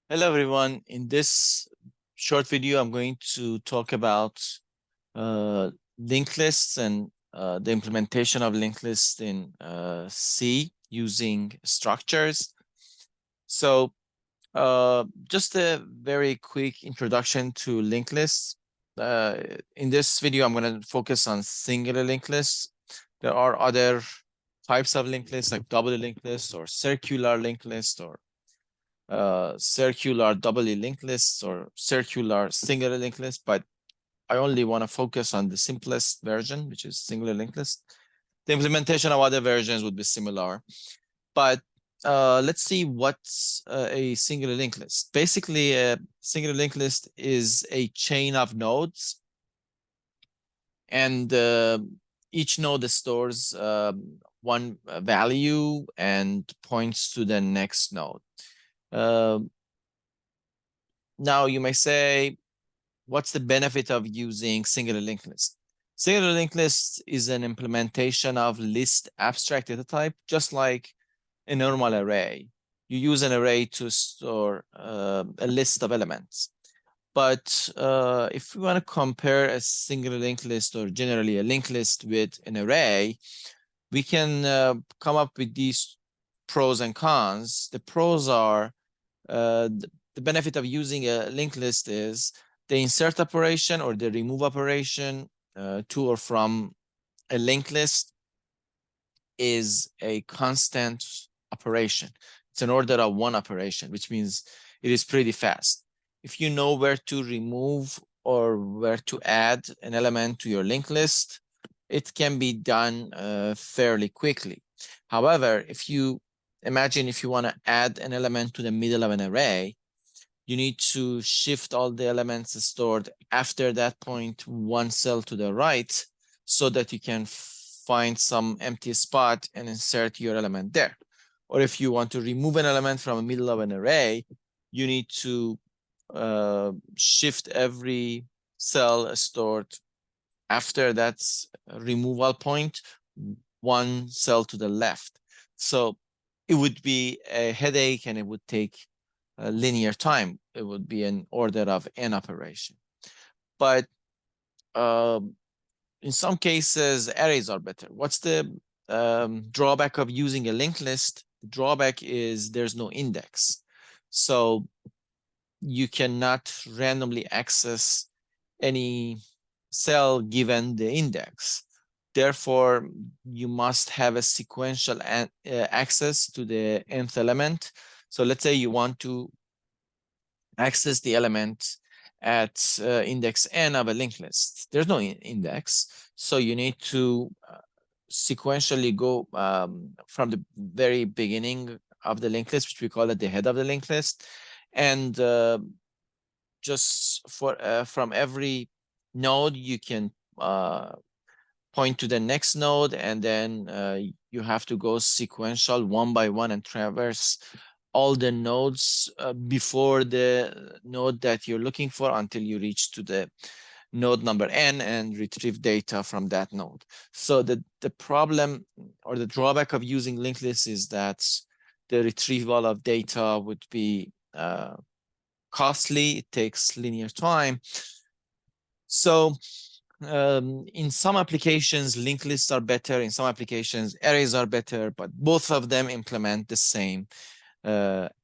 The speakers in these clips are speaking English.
Hello, everyone. In this short video, I'm going to talk about linked lists and the implementation of linked lists in C using structures. So just a very quick introduction to linked lists. In this video, I'm going to focus on singular linked lists. There are other types of linked lists like double linked lists or circular linked lists or circular doubly linked lists or circular singular linked list, but I only want to focus on the simplest version, which is singular linked list. The implementation of other versions would be similar, but let's see what's a singular linked list. Basically, a singular linked list is a chain of nodes, and each node stores one value and points to the next node. Now you may say, what's the benefit of using singular linked list? Singular linked list is an implementation of list abstract data type, just like a normal array. You use an array to store a list of elements. But if we want to compare a singular linked list or generally a linked list with an array, we can come up with these pros and cons. The pros are the benefit of using a linked list is the insert operation or the remove operation to or from a linked list is a constant operation. It's an order of one operation, which means it is pretty fast. If you know where to remove or where to add an element to your linked list, it can be done fairly quickly. However, if you imagine if you want to add an element to the middle of an array, you need to shift all the elements stored after that point one cell to the right so that you can find some empty spot and insert your element there. Or if you want to remove an element from the middle of an array, you need to shift every cell stored after that removal point one cell to the left. So it would be a headache and it would take linear time. It would be an order of n operation. But in some cases, arrays are better. What's the drawback of using a linked list? The drawback is there's no index. So you cannot randomly access any cell given the index. Therefore, you must have a sequential access to the nth element. So let's say you want to access the element at index n of a linked list. There's no index, so you need to sequentially go from the very beginning of the linked list, which we call it the head of the linked list, and just from every node you can point to the next node, and then you have to go sequential one by one and traverse all the nodes before the node that you're looking for until you reach to the node number n and retrieve data from that node. So the problem or the drawback of using linked lists is that the retrieval of data would be costly. It takes linear time. So in some applications, linked lists are better. In some applications, arrays are better, but both of them implement the same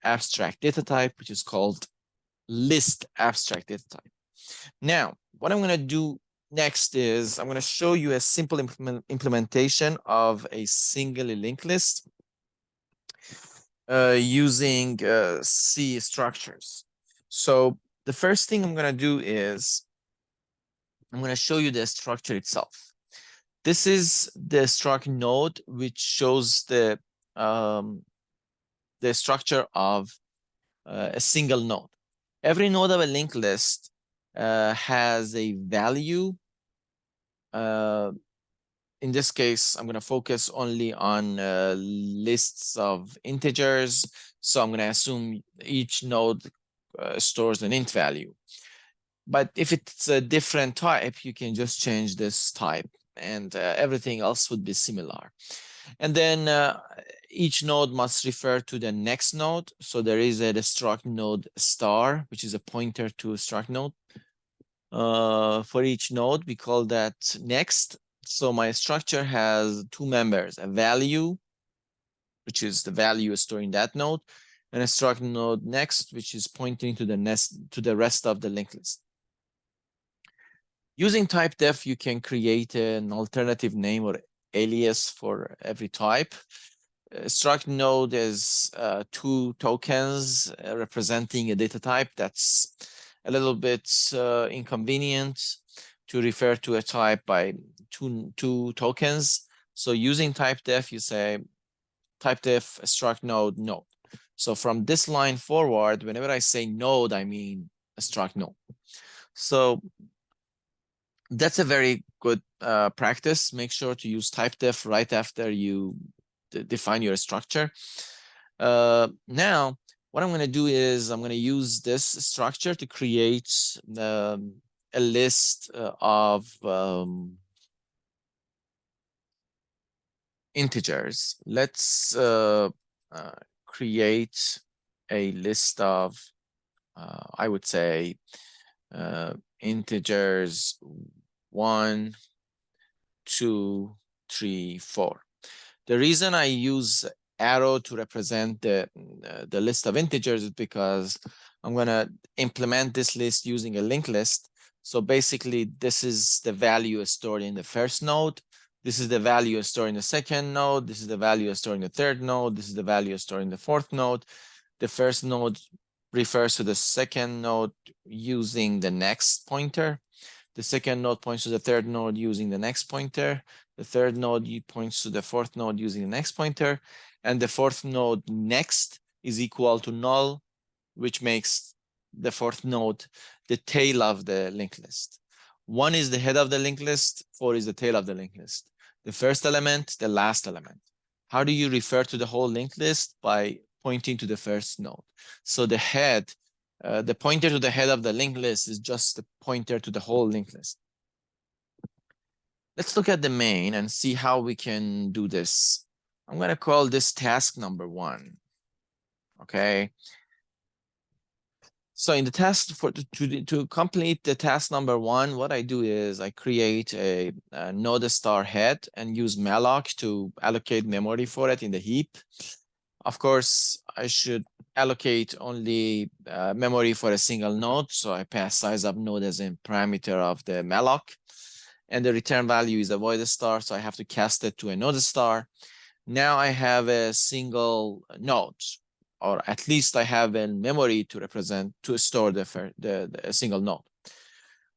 abstract data type, which is called list abstract data type. Now, what I'm going to do next is I'm going to show you a simple implementation of a singly linked list using C structures. So the first thing I'm going to do is I'm going to show you the structure itself. This is the struct node, which shows the structure of a single node. Every node of a linked list has a value. In this case, I'm going to focus only on lists of integers. So I'm going to assume each node stores an int value. But if it's a different type, you can just change this type and everything else would be similar. And then each node must refer to the next node. So there is a struct node star, which is a pointer to a struct node. For each node, we call that next. So my structure has two members, a value, which is the value stored in that node, and a struct node next, which is pointing to the rest of the linked list. Using type def, you can create an alternative name or alias for every type. Struct node is 2 tokens representing a data type. That's a little bit inconvenient to refer to a type by two tokens. So using type def, you say type def struct node node. So from this line forward, whenever I say node, I mean a struct node. So that's a very good practice. Make sure to use type def right after you define your structure. Now, what I'm going to do is I'm going to use this structure to create a list of integers. Let's create a list of, I would say, integers 1, 2, 3, 4. The reason I use arrow to represent the list of integers is because I'm going to implement this list using a linked list. So basically, this is the value stored in the first node. This is the value stored in the second node. This is the value stored in the third node. This is the value stored in the fourth node. The first node refers to the second node using the next pointer. The second node points to the third node using the next pointer. The third node points to the fourth node using the next pointer. And the fourth node next is equal to null, which makes the fourth node the tail of the linked list. 1 is the head of the linked list. 4 is the tail of the linked list. The first element, the last element. How do you refer to the whole linked list? By pointing to the first node. So the head, the pointer to the head of the linked list is just the pointer to the whole linked list. Let's look at the main and see how we can do this. I'm going to call this task number 1. Okay. So in the task to complete the task number 1, what I do is I create a node star head and use malloc to allocate memory for it in the heap. Of course, I should allocate only memory for a single node. So I pass size of node as a parameter of the malloc. And the return value is a void star. So I have to cast it to a node star. Now I have a single node, or at least I have a memory to store the single node.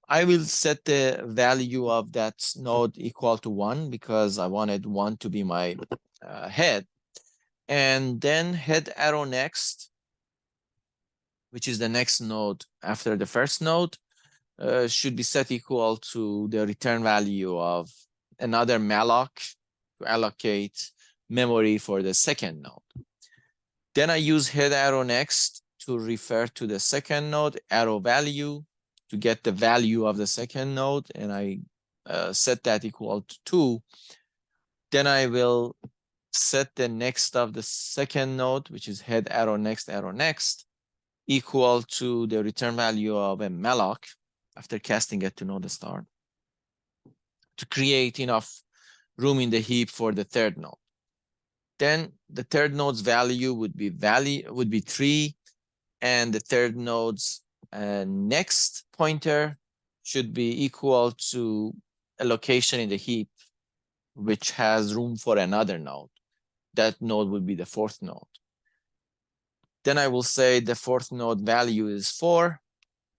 I will set the value of that node equal to 1 because I wanted 1 to be my head. And then head arrow next, which is the next node after the first node, should be set equal to the return value of another malloc to allocate memory for the second node. Then I use head arrow next to refer to the second node arrow value to get the value of the second node, and I set that equal to 2. Then I will set the next of the second node, which is head arrow next, equal to the return value of a malloc after casting it to node star to create enough room in the heap for the third node. Then the third node's value would be 3, and the third node's next pointer should be equal to a location in the heap which has room for another node. That node would be the fourth node. Then I will say the fourth node value is 4,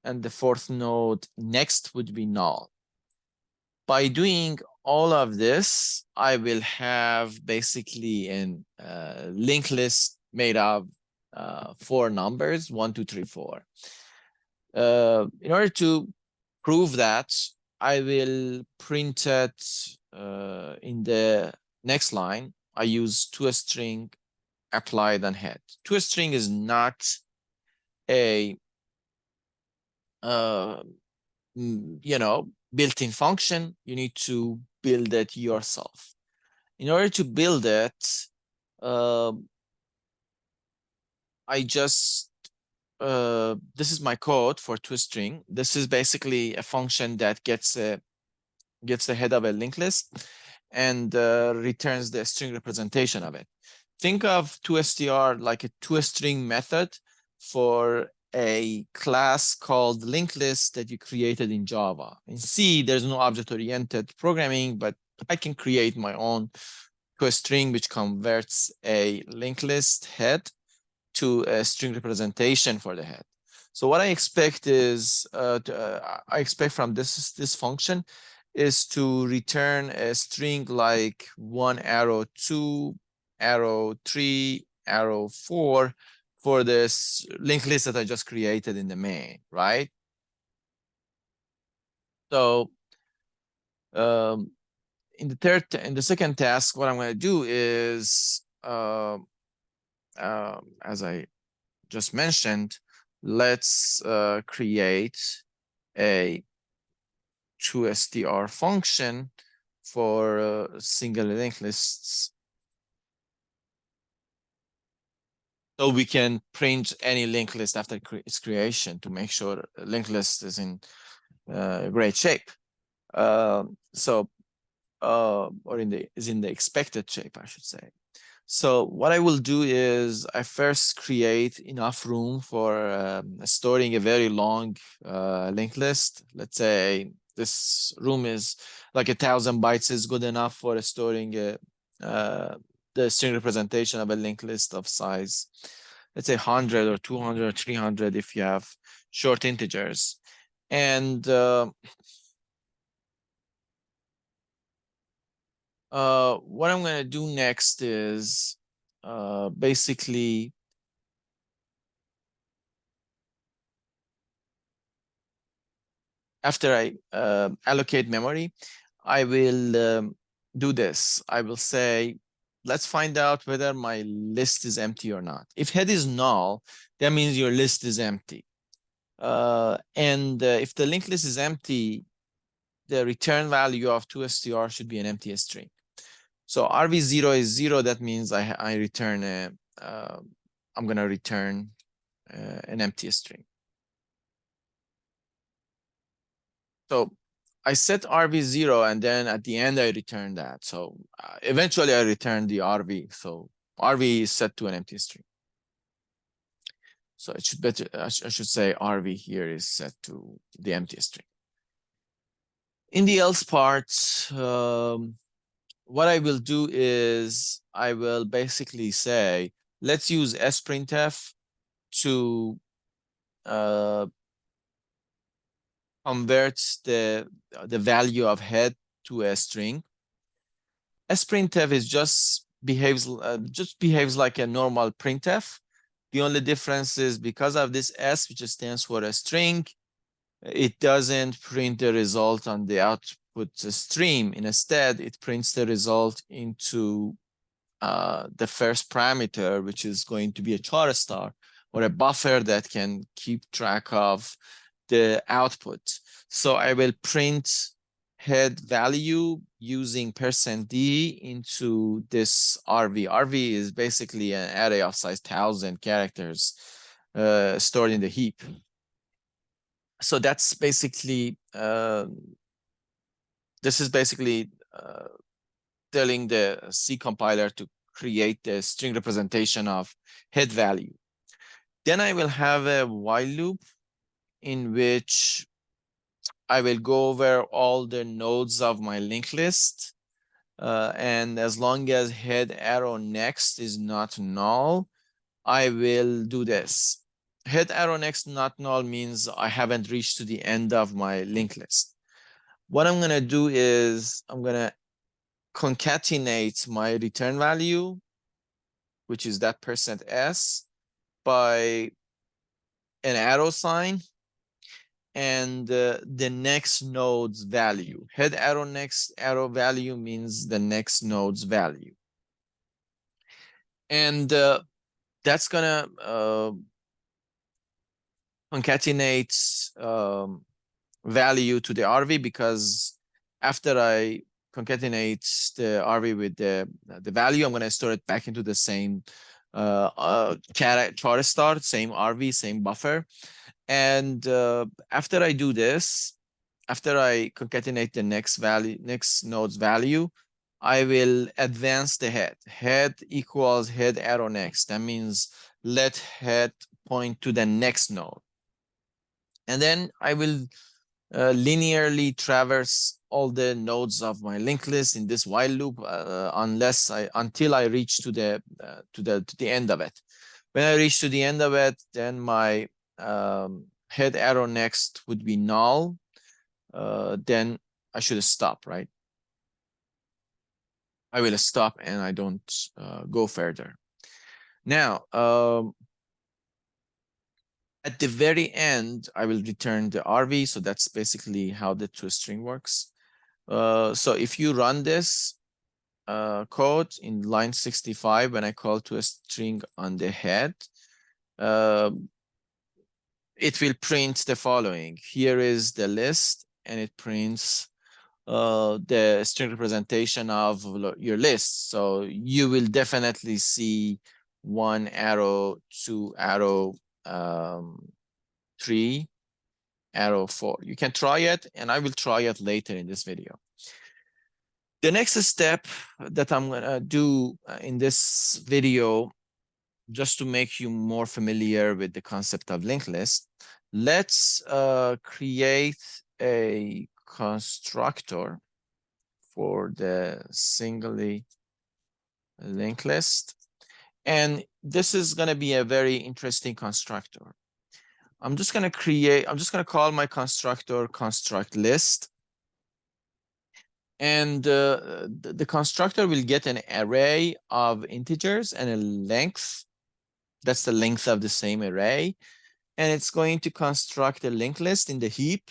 and the fourth node next would be null. By doing all of this, I will have basically a linked list made of 4 numbers, 1, 2, 3, 4. In order to prove that, I will print it in the next line. I use toString applied on head. toString is not a built-in function. You need to build it yourself. In order to build it, I just this is my code for toString. This is basically a function that gets the head of a linked list and returns the string representation of it. Think of toStr like a toString method for a class called linked list that you created in Java. In C, there's no object-oriented programming, but I can create my own toString which converts a linked list head to a string representation for the head. So what I expect is, I expect from this function is to return a string like 1 arrow 2 arrow 3 arrow 4 for this linked list that I just created in the main, right? So in the second task, what I'm going to do is, as I just mentioned, let's create a toStr function for single linked lists. So we can print any linked list after its creation to make sure the linked list is in great shape. Or is in the expected shape, I should say. So what I will do is I first create enough room for storing a very long linked list. Let's say this room is like 1,000 bytes is good enough for storing the string representation of a linked list of size, let's say 100 or 200 or 300 if you have short integers. And what I'm going to do next is basically after I allocate memory, I will do this. I will say, let's find out whether my list is empty or not. If head is null, that means your list is empty. If the linked list is empty, the return value of toStr should be an empty string. So RV0 is 0. That means I return I'm going to return an empty string. So I set RV0 and then at the end I return that. So eventually I return the RV. So RV is set to an empty string. So it should better, I should say RV here is set to the empty string. In the else part, what I will do is I will basically say, let's use sprintf to convert the value of head to a string. Sprintf is just behaves like a normal printf. The only difference is because of this S, which stands for a string, it doesn't print the result on the output stream. Instead, it prints the result into the first parameter, which is going to be a char star or a buffer that can keep track of the output. So I will print head value using %d into this RV. RV is basically an array of size 1,000 characters stored in the heap. So that's basically, this is basically telling the C compiler to create the string representation of head value. Then I will have a while loop in which I will go over all the nodes of my linked list. And as long as head arrow next is not null, I will do this. Head arrow next not null means I haven't reached to the end of my linked list. What I'm going to do is I'm going to concatenate my return value, which is that %s, by an arrow sign and the next node's value. Head arrow next arrow value means the next node's value. And that's gonna concatenate value to the RV, because after I concatenate the RV with the value, I'm going to store it back into the same char start, same RV, same buffer. And after I do this, after I concatenate the next node's value, I will advance the head. Head equals head arrow next. That means let head point to the next node. And then I will linearly traverse all the nodes of my linked list in this while loop until I reach to the end of it. When I reach to the end of it, then my head arrow next would be null. Then I should stop, right? I will stop and I don't go further. Now, at the very end, I will return the RV. So that's basically how the toString works. So if you run this code in line 65, when I call toString on the head, it will print the following. Here is the list, and it prints the string representation of your list. So you will definitely see 1 arrow, 2 arrow, 3 arrow, 4. You can try it, and I will try it later in this video. The next step that I'm gonna do in this video, just to make you more familiar with the concept of linked list, let's create a constructor for the singly linked list. And this is going to be a very interesting constructor. I'm just going to call my constructor construct list. And the constructor will get an array of integers and a length. That's the length of the same array. And it's going to construct a linked list in the heap,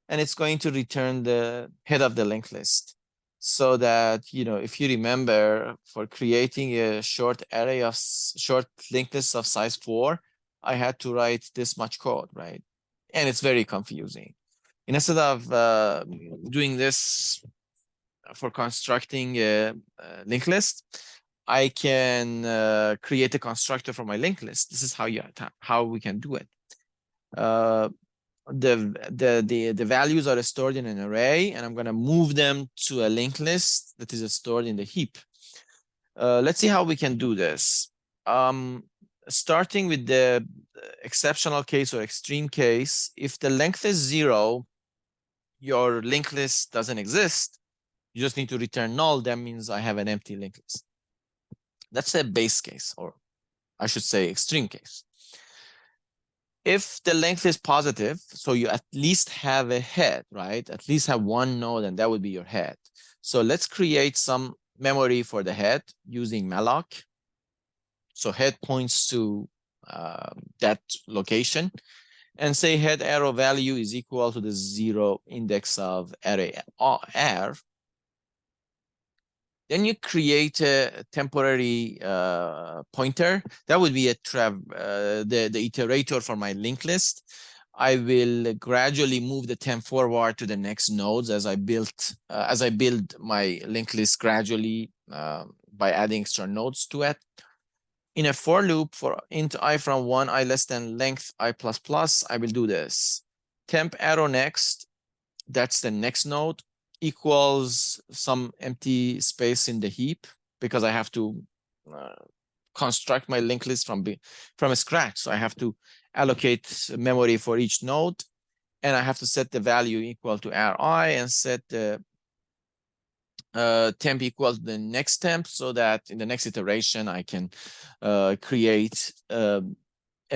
and it's going to return the head of the linked list. So that, you know, if you remember, for creating a short array of short linked lists of size 4, I had to write this much code, right? And it's very confusing. Instead of doing this for constructing a linked list, I can create a constructor for my linked list. This is how we can do it. The values are stored in an array, and I'm going to move them to a linked list that is stored in the heap. Let's see how we can do this. Starting with the exceptional case or extreme case, if the length is 0, your linked list doesn't exist. You just need to return null. That means I have an empty linked list. That's a base case, or I should say extreme case. If the length is positive, so you at least have a head, right? At least have one node, and that would be your head. So let's create some memory for the head using malloc. So head points to that location, and say head arrow value is equal to the 0 index of array R. Then you create a temporary pointer. That would be the iterator for my linked list. I will gradually move the temp forward to the next nodes as I build my linked list gradually by adding extra nodes to it. In a for loop for int I from 1 I less than length I plus plus, I will do this. Temp arrow next, that's the next node, equals some empty space in the heap, because I have to construct my linked list from scratch. So I have to allocate memory for each node, and I have to set the value equal to ri and set the temp equal to the next temp, so that in the next iteration I can create a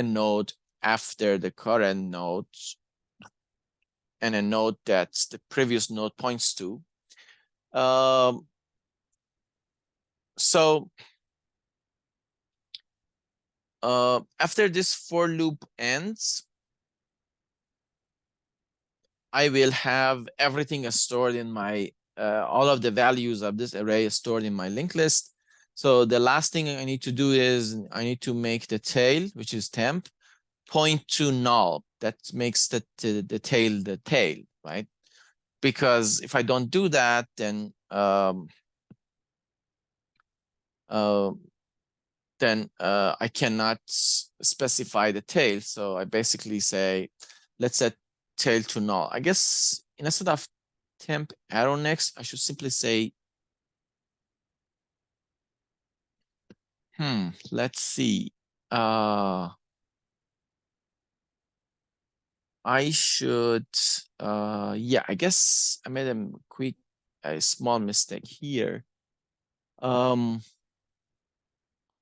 node after the current node and a node that the previous node points to. So after this for loop ends, I will have everything stored in my all of the values of this array is stored in my linked list. So the last thing I need to do is I need to make the tail, which is temp, point to null. That makes the tail, right? Because if I don't do that, then then I cannot specify the tail. So I basically say, let's set tail to null. I guess instead of temp arrow next, I should simply say, let's see. I should, yeah, I guess I made a small mistake here.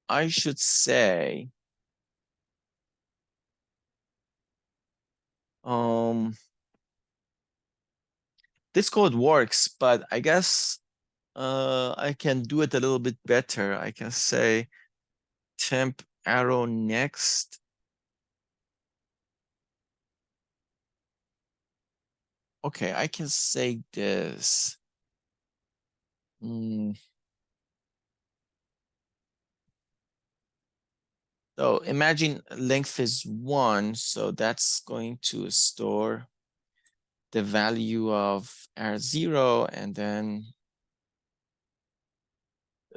I should say, this code works, but I guess I can do it a little bit better. I can say temp arrow next. Okay, I can say this. So imagine length is 1, so that's going to store the value of R0, and then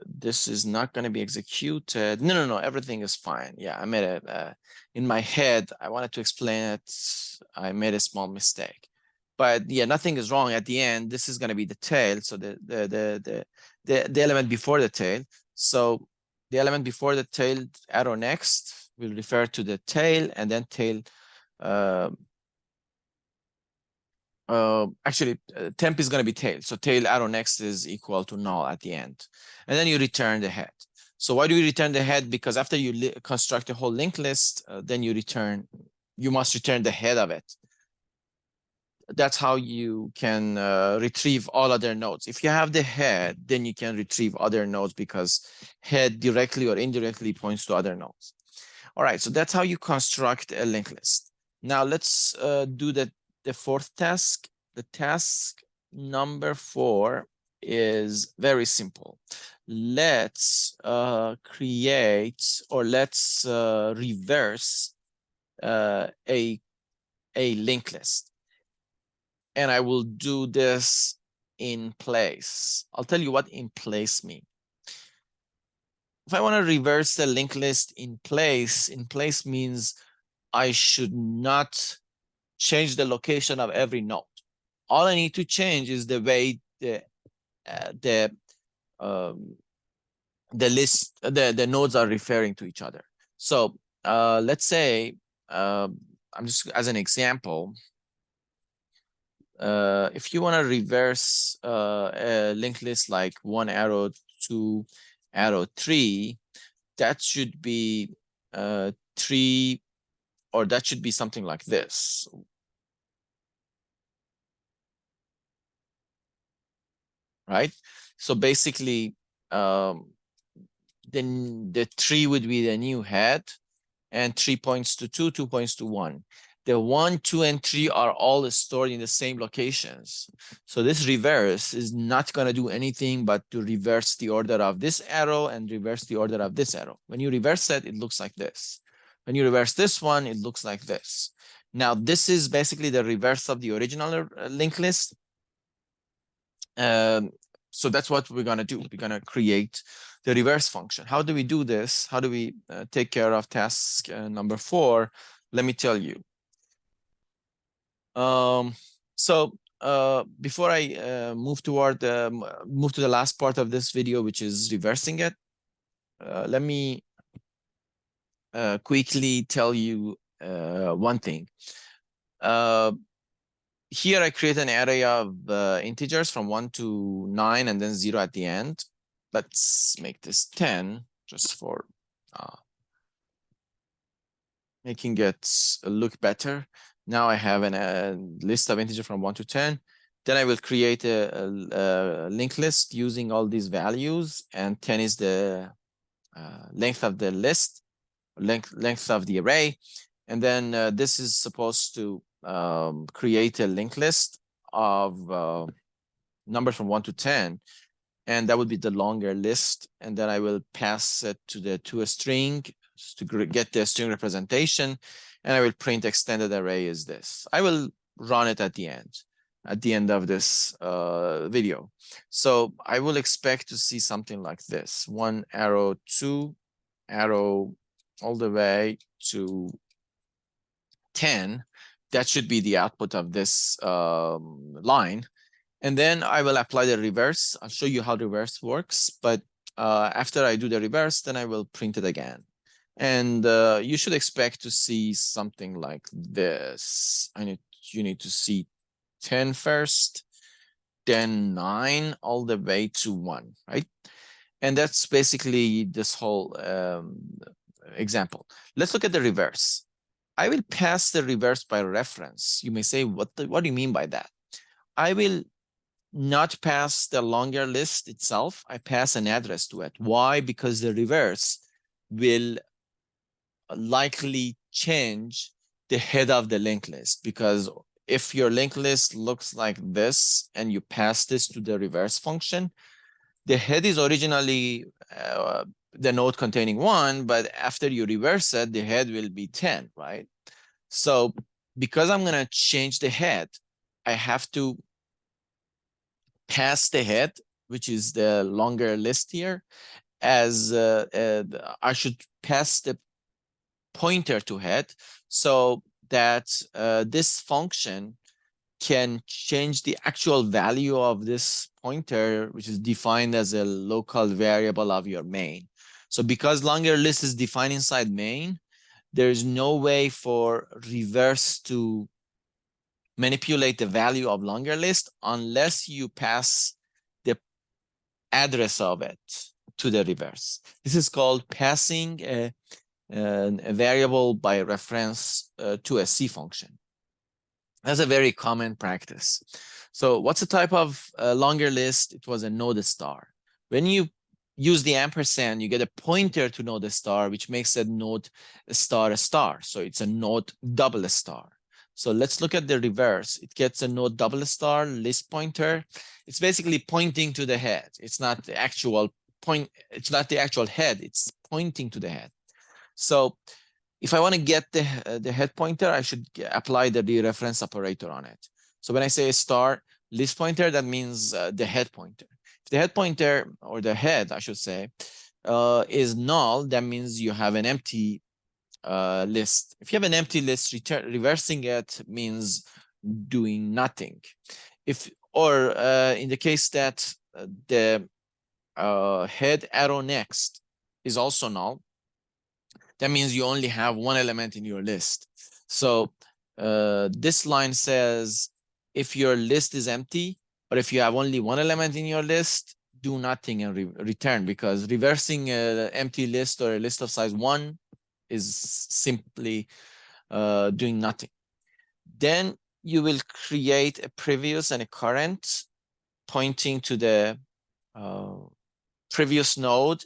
this is not going to be executed. No, everything is fine. Yeah, I made it in my head. I wanted to explain it. I made a small mistake, but yeah, nothing is wrong at the end. This is going to be the tail. So the element before the tail. So the element before the tail arrow next will refer to the tail, and then tail. Actually, temp is going to be tail. So tail arrow next is equal to null at the end. And then you return the head. So why do you return the head? Because after you construct a whole linked list, then you must return the head of it. That's how you can retrieve all other nodes. If you have the head, then you can retrieve other nodes because head directly or indirectly points to other nodes. All right, so that's how you construct a linked list. Now let's do the fourth task. The task number 4 is very simple. Let's create, or let's reverse a linked list. And I will do this in place. I'll tell you what in place means. If I want to reverse the linked list in place means I should not change the location of every node. All I need to change is the way the list, the nodes are referring to each other. So let's say, I'm just as an example, if you want to reverse a linked list like 1 arrow 2 arrow 3, that should be 3, or that should be something like this. Right? So basically, then the 3 would be the new head, and 3 points to 2, 2 points to 1. The 1, 2, and 3 are all stored in the same locations. So this reverse is not going to do anything but to reverse the order of this arrow and reverse the order of this arrow. When you reverse it, it looks like this. When you reverse this one, it looks like this. Now, this is basically the reverse of the original linked list. So that's what we're going to do. We're going to create the reverse function. How do we do this? How do we take care of task number 4? Let me tell you. So before I move to the last part of this video, which is reversing it, let me quickly tell you one thing. Here I create an array of integers from 1 to 9 and then 0 at the end. Let's make this 10 just for making it look better. Now I have a list of integers from 1 to 10. Then I will create a linked list using all these values, and 10 is the length of the list, length of the array. And then this is supposed to create a linked list of numbers from 1 to 10, and that would be the longer list. And then I will pass it to a string to get the string representation, and I will print extended array is this. I will run it at the end. at the end of this video. So I will expect to see something like this: 1 arrow, 2 arrow, all the way to 10. That should be the output of this line. And then I will apply the reverse. I'll show you how reverse works, but after I do the reverse, then I will print it again. And you should expect to see something like this. You need to see 10 first, then 9, all the way to 1, right? And that's basically this whole example. Let's look at the reverse. I will pass the reverse by reference. You may say, what do you mean by that? I will not pass the longer list itself. I pass an address to it. Why? Because the reverse will likely change the head of the linked list. Because if your linked list looks like this and you pass this to the reverse function, the head is originally the node containing 1, but after you reverse it, the head will be 10, right? So because I'm going to change the head, I have to pass the head, which is the longer list here, as I should pass the pointer to head so that this function can change the actual value of this pointer, which is defined as a local variable of your main. So because longer list is defined inside main, there is no way for reverse to manipulate the value of longer list unless you pass the address of it to the reverse. This is called passing a variable by reference to a C function. That's a very common practice. So what's the type of longer list? It was a node star. When you use the ampersand, you get a pointer to node star, which makes a node star a star. So it's a node double star. So let's look at the reverse. It gets a node double star list pointer. It's basically pointing to the head. It's not the actual point. It's not the actual head. It's pointing to the head. So if I want to get the head pointer, I should apply the dereference operator on it. So when I say star list pointer, that means the head pointer. If the head pointer, or the head, I should say, is null, that means you have an empty list. If you have an empty list, reversing it means doing nothing. Or in the case that the head arrow next is also null, that means you only have one element in your list. So this line says if your list is empty, or if you have only one element in your list, do nothing and return, because reversing an empty list or a list of size 1 is simply doing nothing. Then you will create a previous and a current pointing to the previous node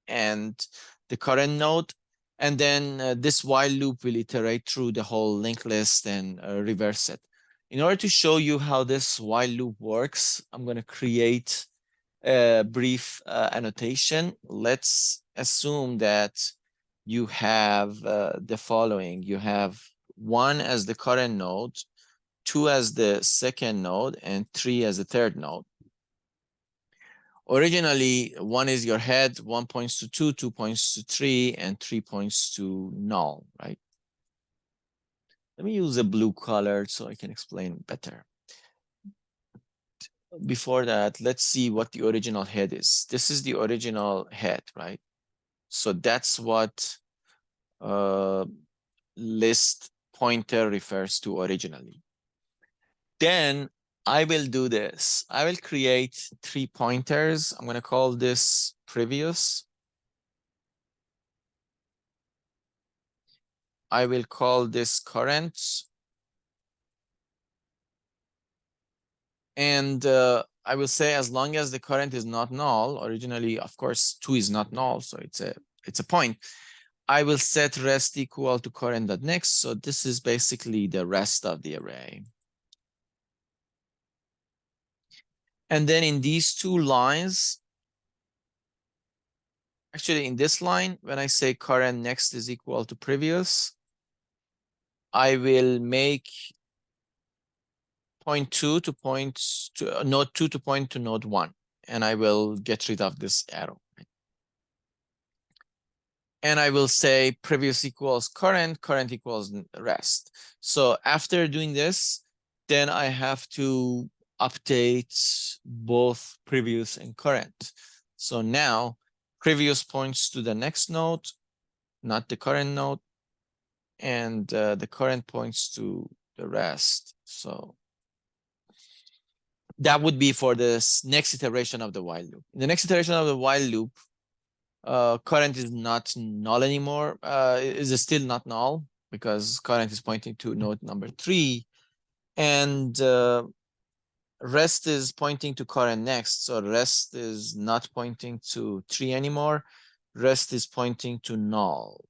and the current node. And then this while loop will iterate through the whole linked list and reverse it. In order to show you how this while loop works, I'm going to create a brief annotation. Let's assume that you have the following. You have 1 as the current node, 2 as the second node, and 3 as the third node. Originally, 1 is your head, 1 points to 2, 2 points to 3, and 3 points to null, right? Let me use a blue color so I can explain better. Before that, let's see what the original head is. This is the original head, right? So that's what list pointer refers to originally. Then I will do this. I will create 3 pointers. I'm going to call this previous. I will call this current. And I will say, as long as the current is not null, originally, of course, 2 is not null, so it's a point. I will set rest equal to current.next. So this is basically the rest of the array. And then in these 2 lines, actually in this line, when I say current next is equal to previous, I will make point 2 to node 2 to point to node 1. And I will get rid of this arrow. And I will say previous equals current, current equals rest. So after doing this, then I have to update both previous and current. So now previous points to the next node, not the current node, and the current points to the rest. So that would be for this next iteration of the while loop. In the next iteration of the while loop, current is not null anymore. Is still not null because current is pointing to node number 3, and rest is pointing to current next. So rest is not pointing to 3 anymore. Rest is pointing to null.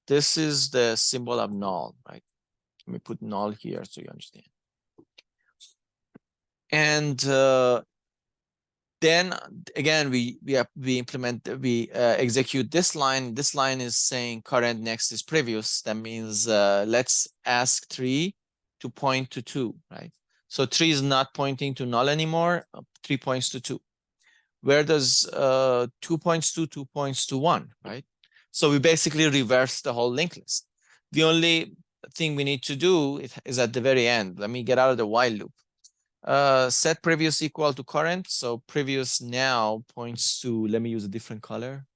This is the symbol of null, right? Let me put null here so you understand. And then again, we execute this line. This line is saying current next is previous. That means let's ask 3 to point to 2, right? So 3 is not pointing to null anymore. 3 points to 2. Where does 2 points to 2 points to 1, right? So we basically reverse the whole linked list. The only thing we need to do is at the very end. Let me get out of the while loop. Set previous equal to current. So previous now points to, let me use a different color.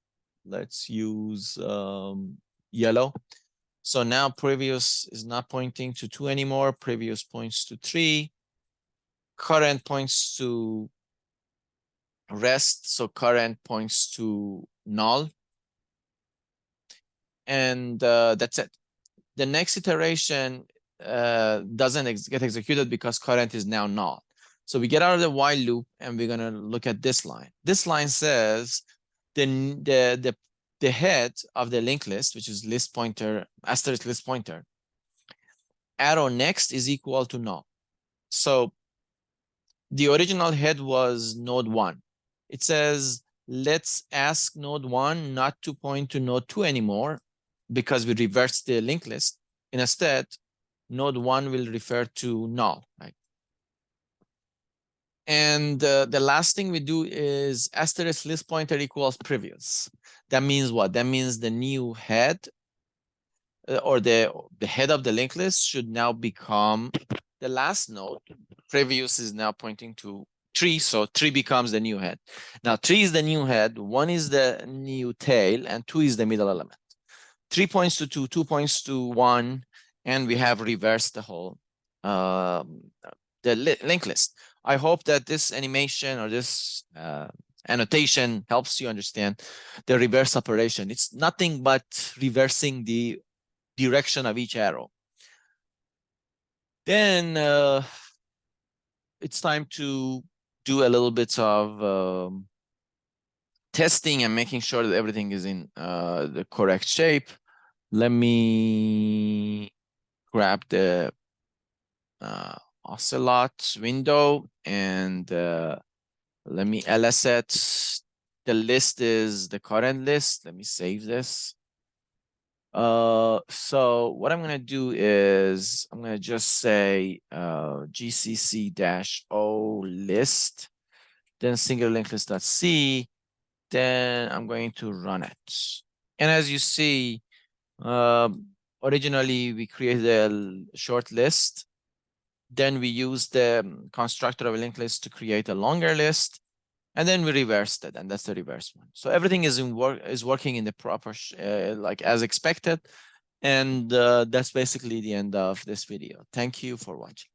Let's use yellow. So now previous is not pointing to 2 anymore. Previous points to 3. Current points to rest. So current points to null. And that's it. The next iteration doesn't get executed because current is now null. So we get out of the while loop and we're going to look at this line. This line says the head of the linked list, which is list pointer, asterisk list pointer, arrow next is equal to null. So the original head was node 1. It says, let's ask node 1 not to point to node 2 anymore because we reversed the linked list. Instead, node 1 will refer to null, right? And the last thing we do is asterisk list pointer equals previous. That means what? That means the new head or the head of the linked list should now become the last node. Previous is now pointing to 3, so 3 becomes the new head. Now 3 is the new head, 1 is the new tail, and 2 is the middle element. 3 points to 2, 2 points to 1, and we have reversed the whole linked list. I hope that this animation or this annotation helps you understand the reverse operation. It's nothing but reversing the direction of each arrow. Then it's time to do a little bit of testing and making sure that everything is in the correct shape. Let me grab the Ocelot window and let me ls it. The list is the current list. Let me save this. So what I'm going to do is I'm going to just say gcc-o list, then single linked list.c, then I'm going to run it. And as you see, originally we created a short list. Then we used the constructor of a linked list to create a longer list. And then we reversed it, and that's the reverse one. So everything is working in the proper, like as expected. And that's basically the end of this video. Thank you for watching.